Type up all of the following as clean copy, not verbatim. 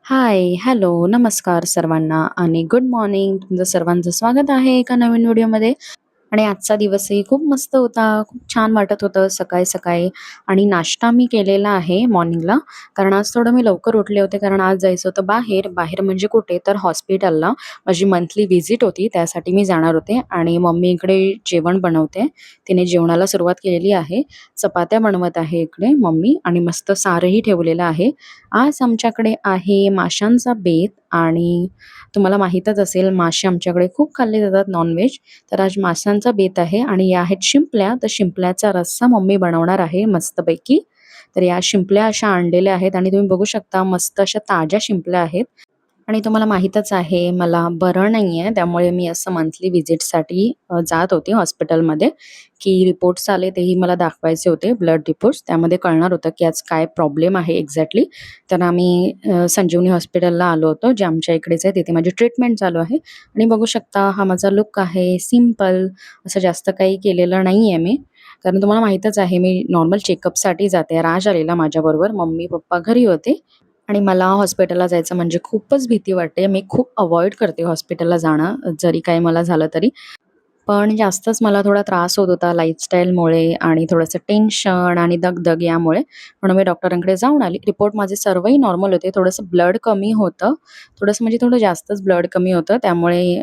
हाय, hello, नमस्कार सर्वांना आणि गुड मॉर्निंग. तुमचं सर्वांचं स्वागत आहे एका नवीन व्हिडिओमध्ये. आणि आजचा दिवसही खूप मस्त होता. खूप छान वाटत होतं सकाळी-सकाळी आणि नाश्ता मी केलेला आहे मॉर्निंगला. कारण आज थोडं मी लवकर उठले होते कारण आज जायचं होतं बाहेर. बाहेर म्हणजे कुठे तर हॉस्पिटलला. माझी मंथली व्हिजिट होती त्यासाठी मी जाणार होते आणि मम्मी इकडे जेवण बनवते. तिने जेवणाला सुरुवात केलेली आहे. चपात्या बनवत आहे इकडे मम्मी आणि मस्त सारही ठेवलेलं आहे. आज आमच्याकडे आहे माशांचा बेत आणि तुम्हाला माहीतच असेल मासे आमच्याकडे खूप खाल्ले जातात नॉन-व्हेज. तर आज माशांचा बेत आहे आणि या आहेत शिंपल्या. तर शिंपल्याचा रस्सा मम्मी बनवणार आहे मस्तपैकी. तर या शिंपल्या अशा आणलेल्या आहेत आणि तुम्ही बघू शकता मस्त अशा ताज्या शिंपल्या आहेत. आणि तुम्हाला माहीतच आहे मला बरं नाही आहे त्यामुळे मी असं मंथली व्हिजिटसाठी जात होते हॉस्पिटलमध्ये, की रिपोर्ट्स आले तेही मला दाखवायचे होते ब्लड रिपोर्ट्स. त्यामध्ये कळणार होतं की आज काय प्रॉब्लेम आहे एक्झॅक्टली. तर आम्ही संजीवनी हॉस्पिटलला आलो होतो जे आमच्या इकडेच आहे. तिथे माझी ट्रीटमेंट चालू आहे आणि बघू शकता हा माझा लूक आहे सिंपल. असं जास्त काही केलेलं नाही आहे मी. कारण तुम्हाला माहीतच आहे मी नॉर्मल चेकअपसाठी जाते. राज आलेला माझ्याबरोबर. मम्मी-पप्पा घरी होते. आणि मला हॉस्पिटलला जायचं म्हणजे खूपच भीती वाटते. मी खूप अव्हॉइड करते हॉस्पिटलला जाणं, जरी काही मला झालं तरी. पण जास्तच मला थोडा त्रास होत होता लाईफस्टाईलमुळे आणि थोडंसं टेन्शन आणि दगदग यामुळे. म्हणून मी डॉक्टरांकडे जाऊन आली. रिपोर्ट माझे सर्वही नॉर्मल होते. थोडंसं ब्लड कमी होतं. थोडंसं म्हणजे थोडं जास्तच ब्लड कमी होतं. त्यामुळे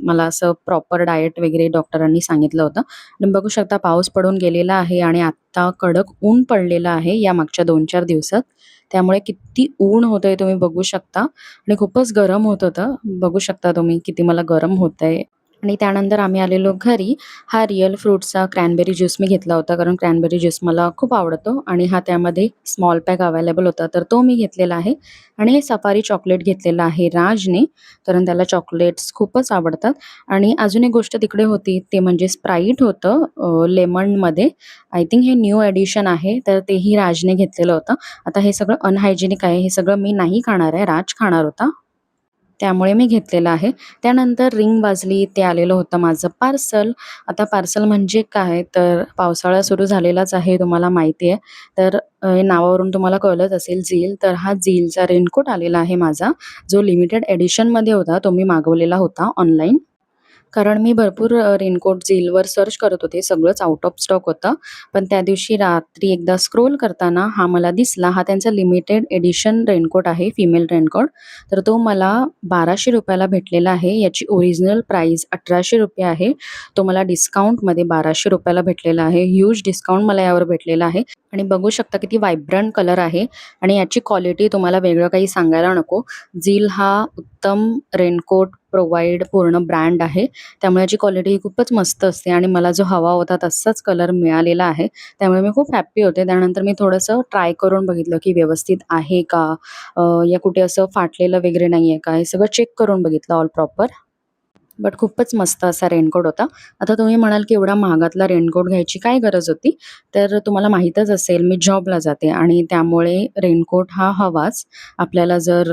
मला असं प्रॉपर डाएट वगैरे डॉक्टरांनी सांगितलं होतं. आणि बघू शकता पाऊस पडून गेलेला आहे आणि आत्ता कडक ऊन पडलेलं आहे या मागच्या 2-4 दिवसात. त्यामुळे किती ऊन होतंय तुम्ही बघू शकता आणि खूपच गरम होत होतं. बघू शकता तुम्ही किती मला गरम होतंय. आणि त्यानंतर आम्ही आलेलो घरी. हा रिअल फ्रूटचा क्रॅनबेरी ज्यूस मी घेतला होता कारण क्रॅनबेरी ज्यूस मला खूप आवडतो आणि हा त्यामध्ये स्मॉल पॅक अवेलेबल होता तर तो मी घेतलेला आहे. आणि हे सफारी चॉकलेट घेतलेलं आहे राजने, कारण त्याला चॉकलेट्स खूपच आवडतात. आणि अजून एक गोष्ट तिकडे होती ते म्हणजे स्प्राईट होतं लेमनमध्ये. आय थिंक हे न्यू एडिशन आहे तर तेही राजने घेतलेलं होतं. आता हे सगळं अनहायजेनिक आहे. हे सगळं मी नाही खाणार आहे. राज खाणार होता. त्यामुळे मी घेतलेलं आहे. त्यानंतर रिंग वाजली, ते आलेलं होतं माझं पार्सल. आता पार्सल म्हणजे काय, तर पावसाळा सुरू झालेलाच आहे तुम्हाला माहिती आहे. तर नावावरून तुम्हाला कळलंच असेल झील. तर हा झीलचा रेनकोट आलेला आहे माझा, जो लिमिटेड एडिशनमध्ये होता. तो मी मागवलेला होता ऑनलाईन. कारण मी भरपूर रेनकोट झीलवर सर्च करत होते. सगळंच आउट ऑफ स्टॉक होतं. पण त्या दिवशी रात्री एकदा स्क्रोल करताना हा मला दिसला. हा त्यांचा लिमिटेड एडिशन रेनकोट आहे, फिमेल रेनकोट. तर तो मला ₹1200 ला भेटलेला आहे. याची ओरिजिनल प्राईस ₹1800 आहे. तो मला डिस्काउंटमध्ये ₹1200 ला भेटलेला आहे. ह्यूज डिस्काउंट मला यावर भेटलेला आहे. आणि बघू शकता किती व्हायब्रंट कलर आहे आणि याची क्वालिटी तुम्हाला वेगळं काही सांगायला नको. झील हा उत्तम रेनकोट प्रोव्हाईड पूर्ण ब्रँड आहे. त्यामुळे याची क्वालिटी खूपच मस्त असते आणि मला जो हवा होता तसाच कलर मिळालेला आहे. त्यामुळे मी खूप हॅपी होते. त्यानंतर मी थोडंसं ट्राय करून बघितलं, की व्यवस्थित आहे का? या कुठे असं फाटलेलं वगैरे नाही आहे का? हे सगळं चेक करून बघितलं ऑल प्रॉपर. बट खूपच मस्त असा रेनकोट होता. आता तुम्ही म्हणाल, की एवढा महागातला रेनकोट घ्यायची काय गरज होती? तर तुम्हाला माहीतच असेल मी जॉबला जाते आणि त्यामुळे रेनकोट हा हवाच. आपल्याला जर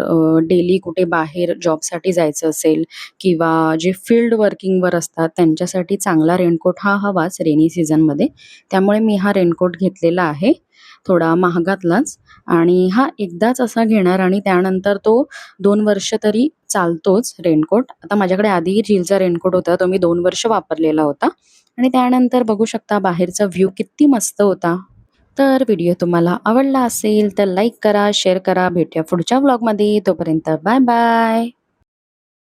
डेली कुठे बाहेर जॉबसाठी जायचं असेल किंवा जे फील्ड वर्किंगवर असतात त्यांच्यासाठी चांगला रेनकोट हा हवाच रेनी सीझनमध्ये. त्यामुळे मी हा रेनकोट घेतलेला आहे. थोडा महागातलाच आणि हा एकदाच असा घेणार आणि त्यानंतर तो 2 वर्ष तरी चालतोच रेनकोट. आता माझ्याकडे आधीही झीलचा रेनकोट होता. तो मी 2 वर्ष वापरलेला होता आणि त्यानंतर बघू शकता बाहेरचा व्ह्यू किती मस्त होता. तर व्हिडिओ तुम्हाला आवडला असेल तर लाईक करा, शेअर करा. भेटूया पुढच्या व्लॉगमध्ये. तोपर्यंत बाय बाय.